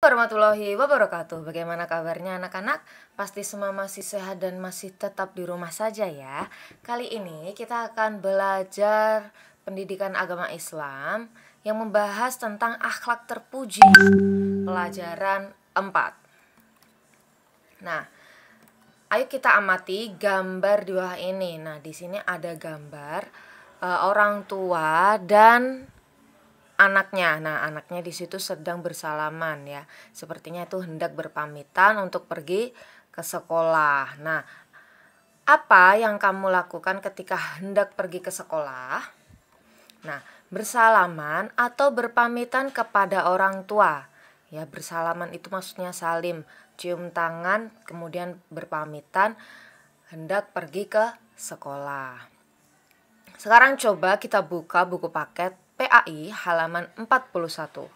Warahmatullahi wabarakatuh. Bagaimana kabarnya anak-anak? Pasti semua masih sehat dan masih tetap di rumah saja ya. Kali ini kita akan belajar pendidikan agama Islam yang membahas tentang akhlak terpuji. Pelajaran 4. Nah, ayo kita amati gambar di bawah ini. Nah, di sini ada gambar orang tua dan anaknya. Nah, anaknya di situ sedang bersalaman ya. Sepertinya itu hendak berpamitan untuk pergi ke sekolah. Nah, apa yang kamu lakukan ketika hendak pergi ke sekolah? Nah, bersalaman atau berpamitan kepada orang tua. Ya, bersalaman itu maksudnya salim, cium tangan, kemudian berpamitan hendak pergi ke sekolah. Sekarang coba kita buka buku paket PAI halaman 41.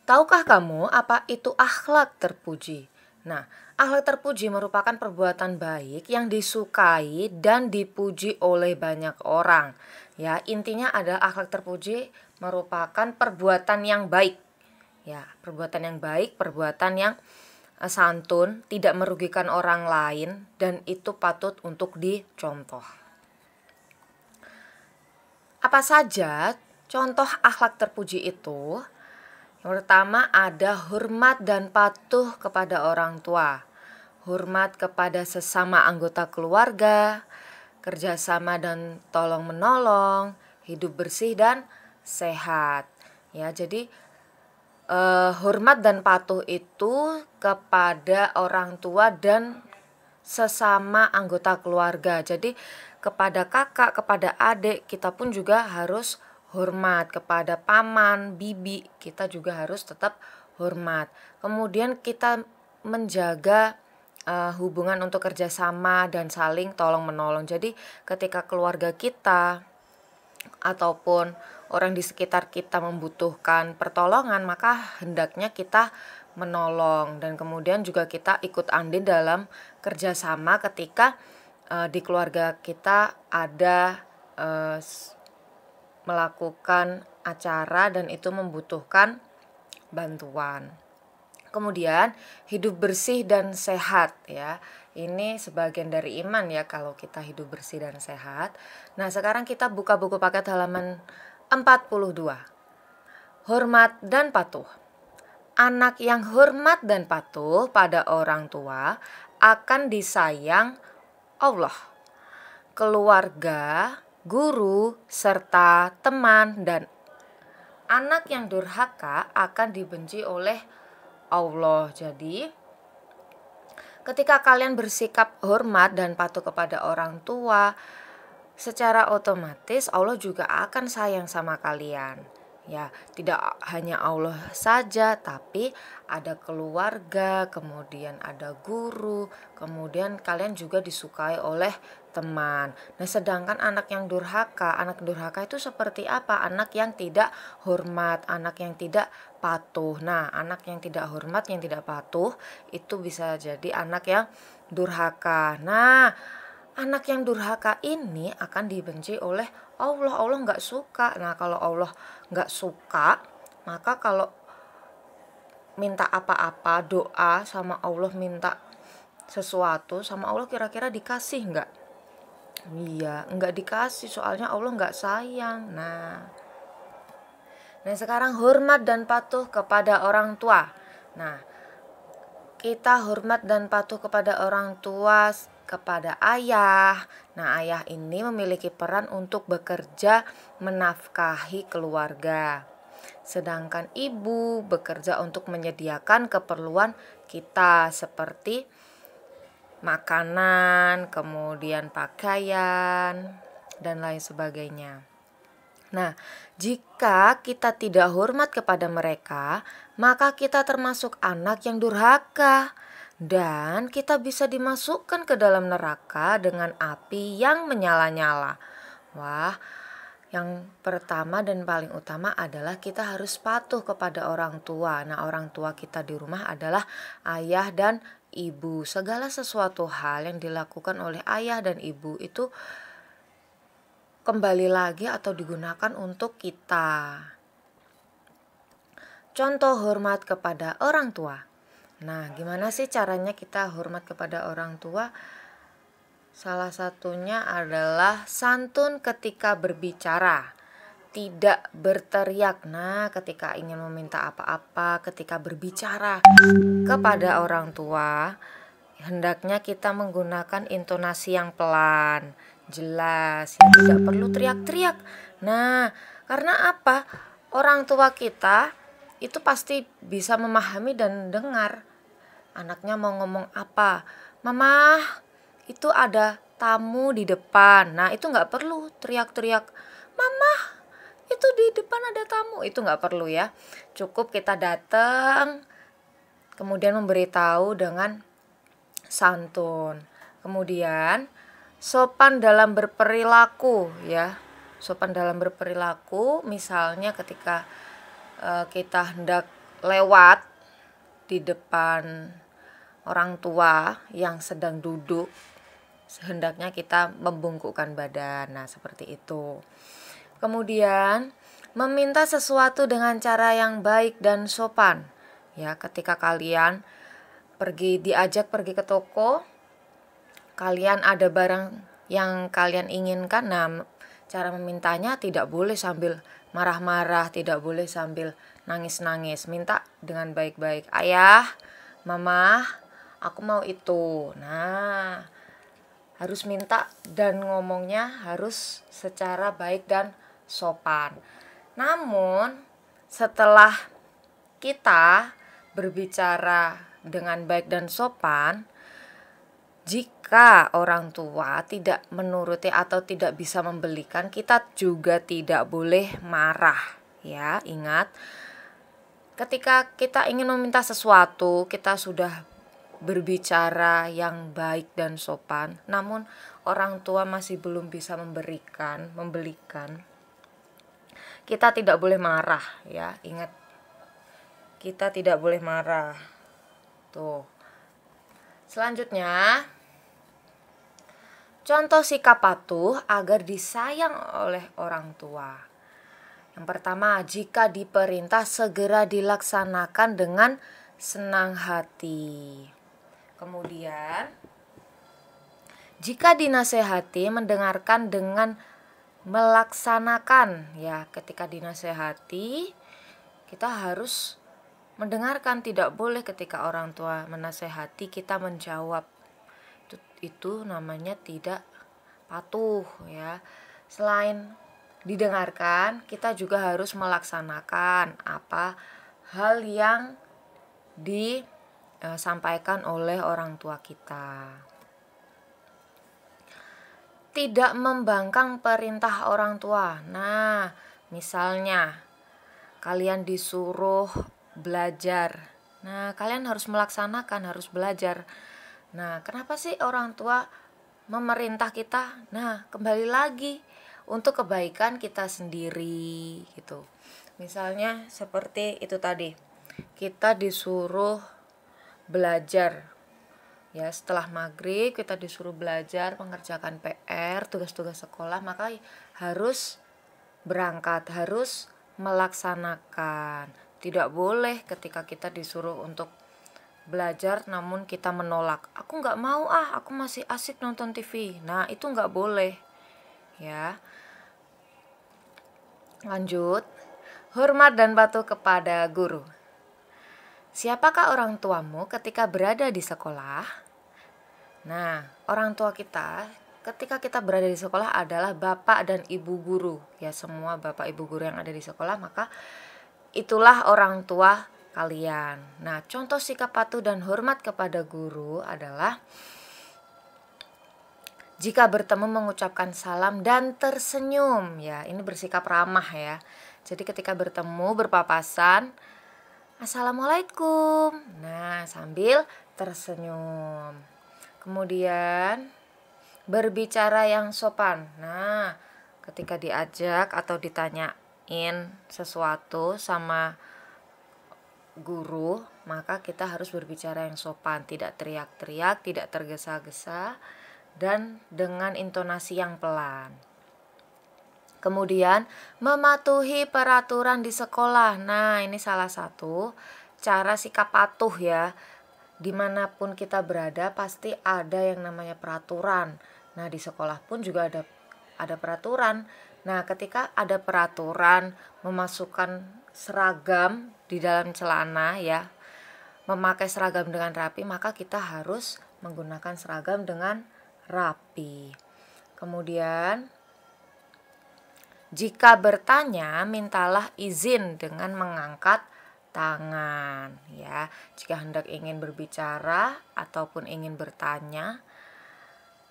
Tahukah kamu apa itu akhlak terpuji? Nah, akhlak terpuji merupakan perbuatan baik yang disukai dan dipuji oleh banyak orang. Ya, intinya adalah akhlak terpuji merupakan perbuatan yang baik. Ya, perbuatan yang baik, perbuatan yang santun, tidak merugikan orang lain, dan itu patut untuk dicontoh. Apa saja contoh akhlak terpuji itu? Yang pertama ada hormat dan patuh kepada orang tua, hormat kepada sesama anggota keluarga, kerjasama dan tolong menolong, hidup bersih dan sehat. Ya, jadi hormat dan patuh itu kepada orang tua dan sesama anggota keluarga. Jadi kepada kakak, kepada adik kita pun juga harus hormat. Kepada paman, bibi kita juga harus tetap hormat. Kemudian kita menjaga hubungan untuk kerjasama dan saling tolong menolong. Jadi ketika keluarga kita ataupun orang di sekitar kita membutuhkan pertolongan, maka hendaknya kita menolong. Dan kemudian juga kita ikut andil dalam kerjasama ketika di keluarga kita ada melakukan acara dan itu membutuhkan bantuan. Kemudian hidup bersih dan sehat ya. Ini sebagian dari iman ya kalau kita hidup bersih dan sehat. Nah, sekarang kita buka buku paket halaman 42. Hormat dan patuh. Anak yang hormat dan patuh pada orang tua akan disayang Allah, keluarga, guru, serta teman, dan anak yang durhaka akan dibenci oleh Allah. Jadi ketika kalian bersikap hormat dan patuh kepada orang tua, secara otomatis Allah juga akan sayang sama kalian. Ya, tidak hanya Allah saja, tapi ada keluarga, kemudian ada guru, kemudian kalian juga disukai oleh teman. Nah, sedangkan anak yang durhaka itu seperti apa? Anak yang tidak hormat, anak yang tidak patuh. Nah, anak yang tidak hormat, yang tidak patuh itu bisa jadi anak yang durhaka. Nah, anak yang durhaka ini akan dibenci oleh Allah. Allah nggak suka. Nah, kalau Allah nggak suka, maka kalau minta apa-apa, doa sama Allah, minta sesuatu sama Allah, kira-kira dikasih nggak? Iya, nggak dikasih, soalnya Allah nggak sayang. Nah, sekarang hormat dan patuh kepada orang tua. Nah, kita hormat dan patuh kepada orang tua, kepada ayah. Nah, ayah ini memiliki peran untuk bekerja menafkahi keluarga. Sedangkan ibu bekerja untuk menyediakan keperluan kita seperti makanan, kemudian pakaian, dan lain sebagainya. Nah, jika kita tidak hormat kepada mereka, maka kita termasuk anak yang durhaka dan kita bisa dimasukkan ke dalam neraka dengan api yang menyala-nyala. Wah, yang pertama dan paling utama adalah kita harus patuh kepada orang tua. Nah, orang tua kita di rumah adalah ayah dan ibu. Segala sesuatu hal yang dilakukan oleh ayah dan ibu itu kembali lagi atau digunakan untuk kita. Contoh hormat kepada orang tua. Nah, gimana sih caranya kita hormat kepada orang tua? Salah satunya adalah santun ketika berbicara, tidak berteriak. Nah, ketika ingin meminta apa-apa, ketika berbicara kepada orang tua, hendaknya kita menggunakan intonasi yang pelan, jelas, ya, tidak perlu teriak-teriak. Nah, karena apa? Orang tua kita itu pasti bisa memahami dan dengar anaknya mau ngomong apa. Mama, itu ada tamu di depan. Nah, itu nggak perlu teriak-teriak. Mama, itu di depan ada tamu. Itu nggak perlu ya. Cukup kita datang, kemudian memberitahu dengan santun. Kemudian sopan dalam berperilaku ya. Sopan dalam berperilaku misalnya ketika kita hendak lewat di depan orang tua yang sedang duduk, hendaknya kita membungkukkan badan. Nah, seperti itu. Kemudian meminta sesuatu dengan cara yang baik dan sopan. Ya, ketika kalian diajak pergi ke toko, kalian ada barang yang kalian inginkan. Nah, cara memintanya tidak boleh sambil marah-marah, tidak boleh sambil nangis-nangis. Minta dengan baik-baik. Ayah, mama, aku mau itu. Nah, harus minta dan ngomongnya harus secara baik dan sopan. Namun, setelah kita berbicara dengan baik dan sopan, jika orang tua tidak menuruti atau tidak bisa membelikan, kita juga tidak boleh marah. Ya, ingat, ketika kita ingin meminta sesuatu, kita sudah berbicara yang baik dan sopan, namun orang tua masih belum bisa membelikan, kita tidak boleh marah ya. Ingat, kita tidak boleh marah. Tuh. Selanjutnya, contoh sikap patuh agar disayang oleh orang tua. Yang pertama, jika diperintah segera dilaksanakan dengan senang hati. Kemudian, jika dinasehati mendengarkan dengan melaksanakan. Ya, ketika dinasehati kita harus mendengarkan, tidak boleh ketika orang tua menasehati kita menjawab. Itu namanya tidak patuh ya. Selain didengarkan, kita juga harus melaksanakan apa hal yang disampaikan oleh orang tua kita. Tidak membangkang perintah orang tua. Nah, misalnya kalian disuruh belajar. Nah, kalian harus melaksanakan, harus belajar. Nah, kenapa sih orang tua memerintah kita? Nah, kembali lagi untuk kebaikan kita sendiri gitu. Misalnya seperti itu tadi. Kita disuruh belajar. Ya, setelah maghrib kita disuruh belajar, mengerjakan PR, tugas-tugas sekolah, maka harus berangkat, harus melaksanakan. Tidak boleh ketika kita disuruh untuk belajar namun kita menolak. Aku nggak mau aku masih asik nonton TV. Nah, itu nggak boleh ya. Lanjut, hormat dan patuh kepada guru. Siapakah orang tuamu ketika berada di sekolah? Nah, orang tua kita ketika kita berada di sekolah adalah bapak dan ibu guru. Ya, semua bapak ibu guru yang ada di sekolah, maka itulah orang tua kalian. Nah, contoh sikap patuh dan hormat kepada guru adalah jika bertemu mengucapkan salam dan tersenyum. Ya, ini bersikap ramah ya. Jadi ketika bertemu berpapasan, Assalamualaikum. Nah, sambil tersenyum. Kemudian berbicara yang sopan. Nah, ketika diajak atau ditanyain sesuatu sama guru, maka kita harus berbicara yang sopan, tidak teriak-teriak, tidak tergesa-gesa, dan dengan intonasi yang pelan. Kemudian mematuhi peraturan di sekolah. Nah, ini salah satu cara sikap patuh ya. Dimanapun kita berada pasti ada yang namanya peraturan. Nah, di sekolah pun juga ada peraturan. Nah, ketika ada peraturan memasukkan seragam di dalam celana ya, memakai seragam dengan rapi, maka kita harus menggunakan seragam dengan rapi. Kemudian jika bertanya, mintalah izin dengan mengangkat tangan ya. Jika hendak ingin berbicara ataupun ingin bertanya,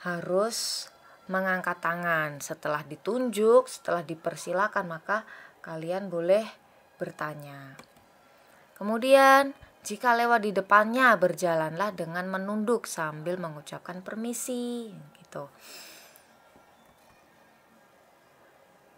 harus mengangkat tangan. Setelah ditunjuk, setelah dipersilakan, maka kalian boleh bertanya. Kemudian jika lewat di depannya, berjalanlah dengan menunduk sambil mengucapkan permisi gitu.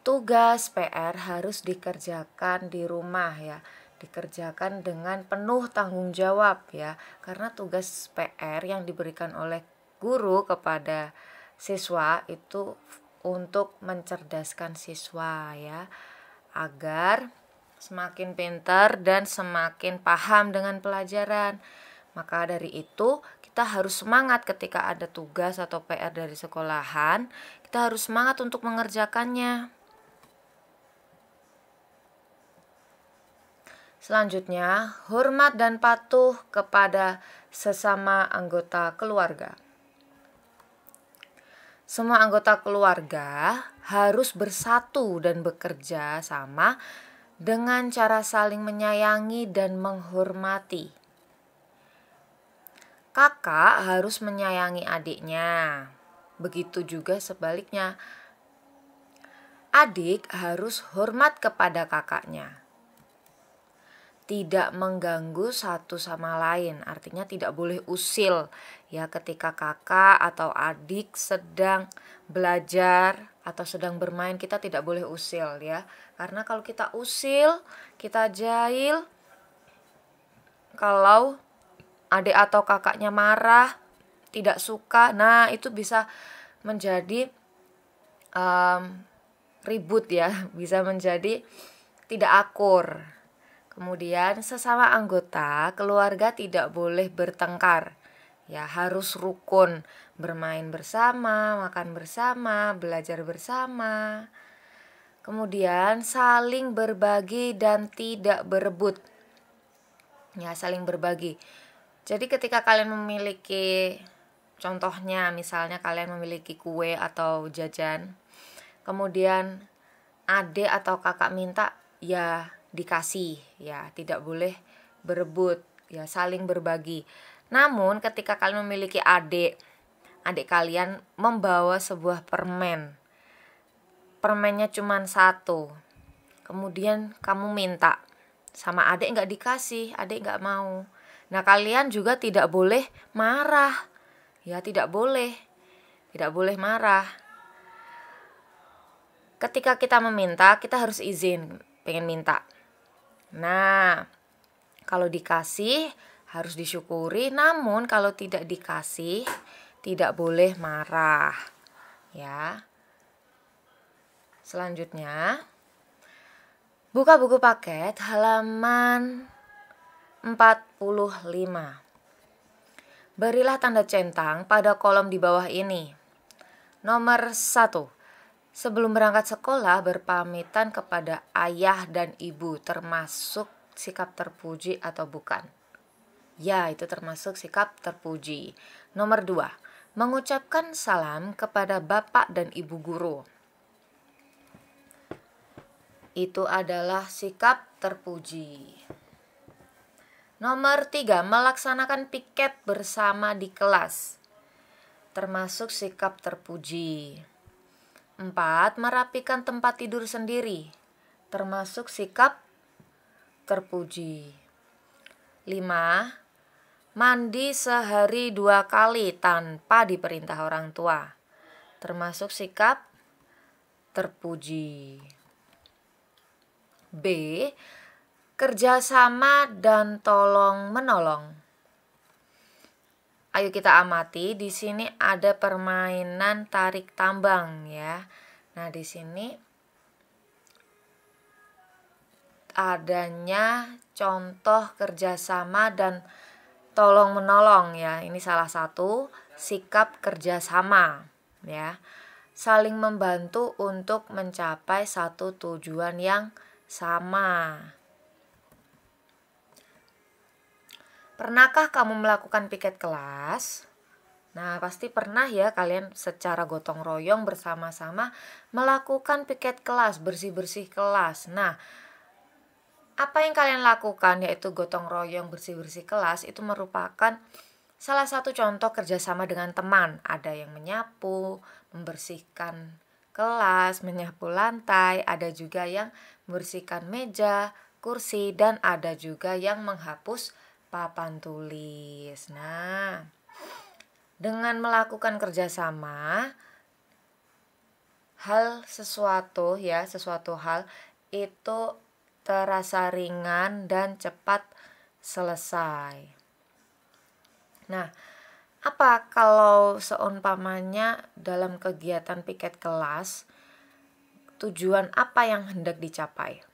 Tugas PR harus dikerjakan di rumah ya, dikerjakan dengan penuh tanggung jawab ya, karena tugas PR yang diberikan oleh guru kepada siswa itu untuk mencerdaskan siswa ya, agar semakin pintar dan semakin paham dengan pelajaran. Maka dari itu kita harus semangat ketika ada tugas atau PR dari sekolahan, kita harus semangat untuk mengerjakannya. Selanjutnya, hormat dan patuh kepada sesama anggota keluarga. Semua anggota keluarga harus bersatu dan bekerja sama dengan cara saling menyayangi dan menghormati. Kakak harus menyayangi adiknya. Begitu juga sebaliknya. Adik harus hormat kepada kakaknya. Tidak mengganggu satu sama lain, artinya tidak boleh usil ya, ketika kakak atau adik sedang belajar atau sedang bermain, kita tidak boleh usil ya, karena kalau kita usil, kita jahil, kalau adik atau kakaknya marah, tidak suka, nah itu bisa menjadi ribut ya, bisa menjadi tidak akur. Kemudian sesama anggota keluarga tidak boleh bertengkar. Ya, harus rukun, bermain bersama, makan bersama, belajar bersama. Kemudian saling berbagi dan tidak berebut. Ya, saling berbagi. Jadi ketika kalian memiliki, contohnya misalnya kalian memiliki kue atau jajan, kemudian adik atau kakak minta, ya dikasih ya, tidak boleh berebut ya, saling berbagi. Namun ketika kalian memiliki adik kalian membawa sebuah permennya cuma satu, kemudian kamu minta sama adik, nggak dikasih, adik nggak mau, nah kalian juga tidak boleh marah ya, tidak boleh marah. Ketika kita meminta, kita harus izin pengen minta. Nah, kalau dikasih harus disyukuri, namun kalau tidak dikasih tidak boleh marah ya. Selanjutnya, buka buku paket halaman 45. Berilah tanda centang pada kolom di bawah ini. Nomor 1. Sebelum berangkat sekolah, berpamitan kepada ayah dan ibu, termasuk sikap terpuji atau bukan? Ya, itu termasuk sikap terpuji. Nomor 2, mengucapkan salam kepada bapak dan ibu guru. Itu adalah sikap terpuji. Nomor 3, melaksanakan piket bersama di kelas, termasuk sikap terpuji. 4, merapikan tempat tidur sendiri, termasuk sikap terpuji. 5, mandi sehari 2 kali tanpa diperintah orang tua, termasuk sikap terpuji. B, kerjasama dan tolong menolong. Ayo kita amati, di sini ada permainan tarik tambang ya. Nah, di sini adanya contoh kerjasama dan tolong menolong ya. Ini salah satu sikap kerjasama ya. Saling membantu untuk mencapai satu tujuan yang sama. Pernahkah kamu melakukan piket kelas? Nah, pasti pernah ya kalian secara gotong royong bersama-sama melakukan piket kelas, bersih-bersih kelas. Nah, apa yang kalian lakukan yaitu gotong royong bersih-bersih kelas itu merupakan salah satu contoh kerjasama dengan teman. Ada yang menyapu, membersihkan kelas, menyapu lantai, ada juga yang membersihkan meja, kursi, dan ada juga yang menghapus papan tulis. Nah, dengan melakukan kerjasama, sesuatu hal itu terasa ringan dan cepat selesai. Nah, apa kalau seumpamanya dalam kegiatan piket kelas, tujuan apa yang hendak dicapai?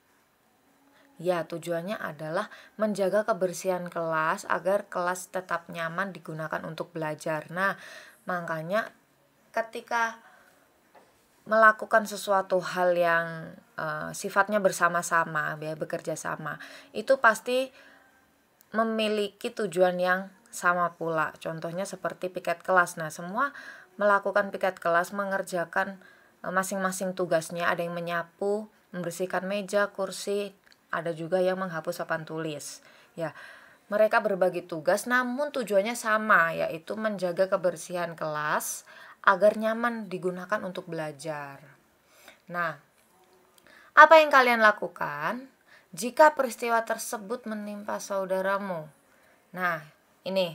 Ya, tujuannya adalah menjaga kebersihan kelas agar kelas tetap nyaman digunakan untuk belajar. Nah, makanya ketika melakukan sesuatu hal yang sifatnya bersama-sama, ya, bekerja sama, itu pasti memiliki tujuan yang sama pula. Contohnya seperti piket kelas. Nah, semua melakukan piket kelas mengerjakan masing-masing tugasnya. Ada yang menyapu, membersihkan meja, kursi, ada juga yang menghapus papan tulis. Ya, mereka berbagi tugas namun tujuannya sama, yaitu menjaga kebersihan kelas agar nyaman digunakan untuk belajar. Nah, apa yang kalian lakukan jika peristiwa tersebut menimpa saudaramu? Nah, ini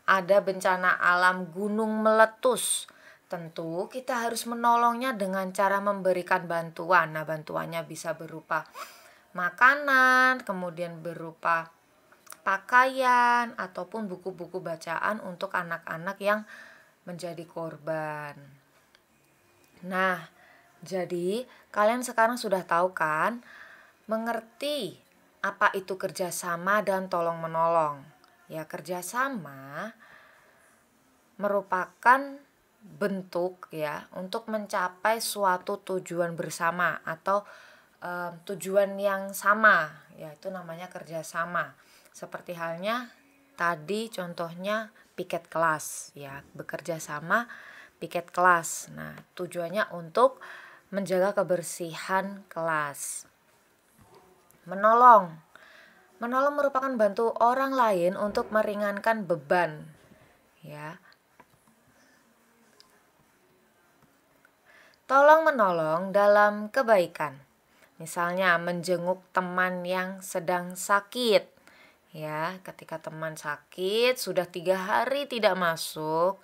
ada bencana alam gunung meletus. Tentu kita harus menolongnya dengan cara memberikan bantuan. Nah, bantuannya bisa berupa makanan, kemudian berupa pakaian, ataupun buku-buku bacaan untuk anak-anak yang menjadi korban. Nah, jadi kalian sekarang sudah tahu kan, mengerti apa itu kerjasama dan tolong menolong. Ya, kerjasama merupakan bentuk ya untuk mencapai suatu tujuan bersama atau tujuan yang sama, yaitu namanya kerjasama. Seperti halnya tadi contohnya piket kelas ya, bekerja sama piket kelas. Nah, tujuannya untuk menjaga kebersihan kelas. Menolong merupakan bantu orang lain untuk meringankan beban ya. Tolong menolong dalam kebaikan. Misalnya menjenguk teman yang sedang sakit. Ya, ketika teman sakit sudah 3 hari tidak masuk.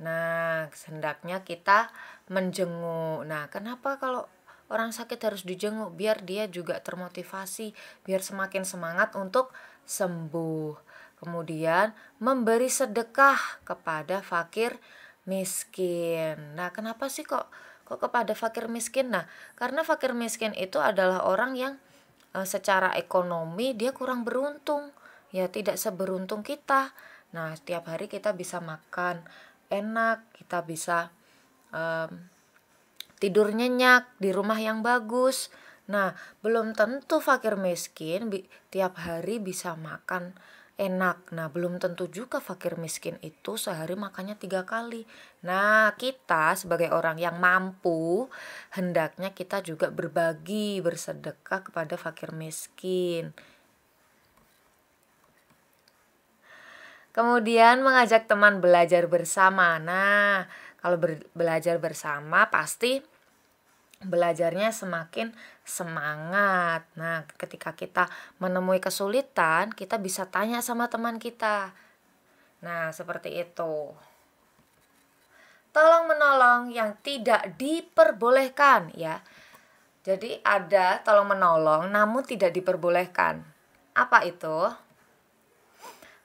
Nah, hendaknya kita menjenguk. Nah, kenapa kalau orang sakit harus dijenguk? Biar dia juga termotivasi, biar semakin semangat untuk sembuh. Kemudian memberi sedekah kepada fakir miskin. Nah, kenapa sih kok kepada fakir miskin? Nah, karena fakir miskin itu adalah orang yang secara ekonomi dia kurang beruntung, ya tidak seberuntung kita. Nah, setiap hari kita bisa makan enak, kita bisa tidur nyenyak di rumah yang bagus. Nah, belum tentu fakir miskin tiap hari bisa makan enak. Nah, belum tentu juga fakir miskin itu sehari makannya 3 kali. Nah, kita sebagai orang yang mampu, hendaknya kita juga berbagi, bersedekah kepada fakir miskin. Kemudian mengajak teman belajar bersama. Nah, kalau belajar bersama pasti belajarnya semakin semangat. Nah, ketika kita menemui kesulitan, kita bisa tanya sama teman kita. Nah, seperti itu. Tolong menolong yang tidak diperbolehkan ya. Jadi ada tolong menolong namun tidak diperbolehkan. Apa itu?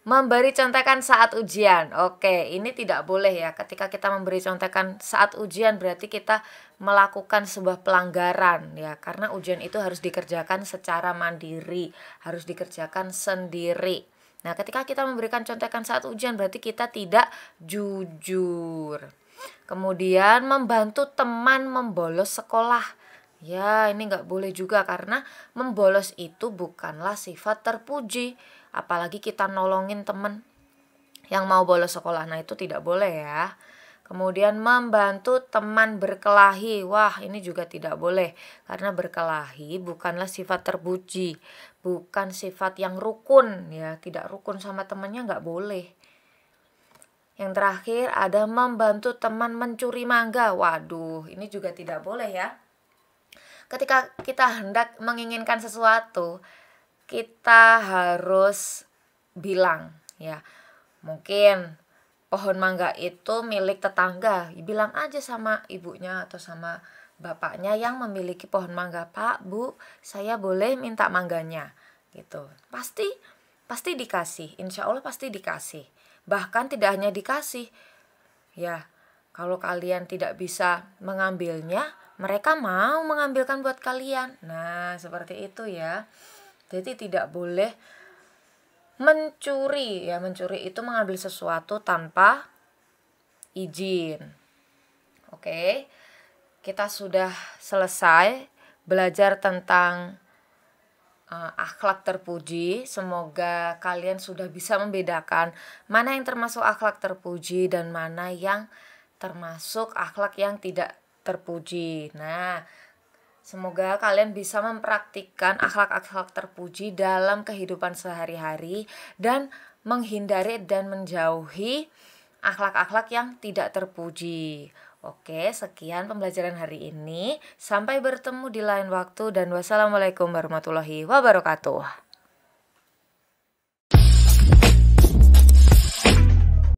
Memberi contekan saat ujian. Oke, ini tidak boleh ya. Ketika kita memberi contekan saat ujian berarti kita melakukan sebuah pelanggaran ya. Karena ujian itu harus dikerjakan secara mandiri, harus dikerjakan sendiri. Nah, ketika kita memberikan contekan saat ujian berarti kita tidak jujur. Kemudian membantu teman membolos sekolah. Ya, ini nggak boleh juga karena membolos itu bukanlah sifat terpuji. Apalagi kita nolongin teman yang mau bolos sekolah. Nah, itu tidak boleh ya. Kemudian membantu teman berkelahi. Wah, ini juga tidak boleh. Karena berkelahi bukanlah sifat terpuji. Bukan sifat yang rukun ya. Tidak rukun sama temannya nggak boleh. Yang terakhir ada membantu teman mencuri mangga. Waduh, ini juga tidak boleh ya. Ketika kita hendak menginginkan sesuatu, kita harus bilang ya. Mungkin pohon mangga itu milik tetangga, bilang aja sama ibunya atau sama bapaknya yang memiliki pohon mangga, "Pak, Bu, saya boleh minta mangganya?" Gitu. Pasti dikasih, insya Allah pasti dikasih. Bahkan tidak hanya dikasih, ya, kalau kalian tidak bisa mengambilnya, mereka mau mengambilkan buat kalian. Nah, seperti itu ya. Jadi tidak boleh mencuri ya. Mencuri itu mengambil sesuatu tanpa izin. Oke. Kita sudah selesai belajar tentang akhlak terpuji. Semoga kalian sudah bisa membedakan mana yang termasuk akhlak terpuji dan mana yang termasuk akhlak yang tidak terpuji. Nah, semoga kalian bisa mempraktikkan akhlak-akhlak terpuji dalam kehidupan sehari-hari dan menghindari dan menjauhi akhlak-akhlak yang tidak terpuji. Oke, sekian pembelajaran hari ini. Sampai bertemu di lain waktu dan wassalamualaikum warahmatullahi wabarakatuh.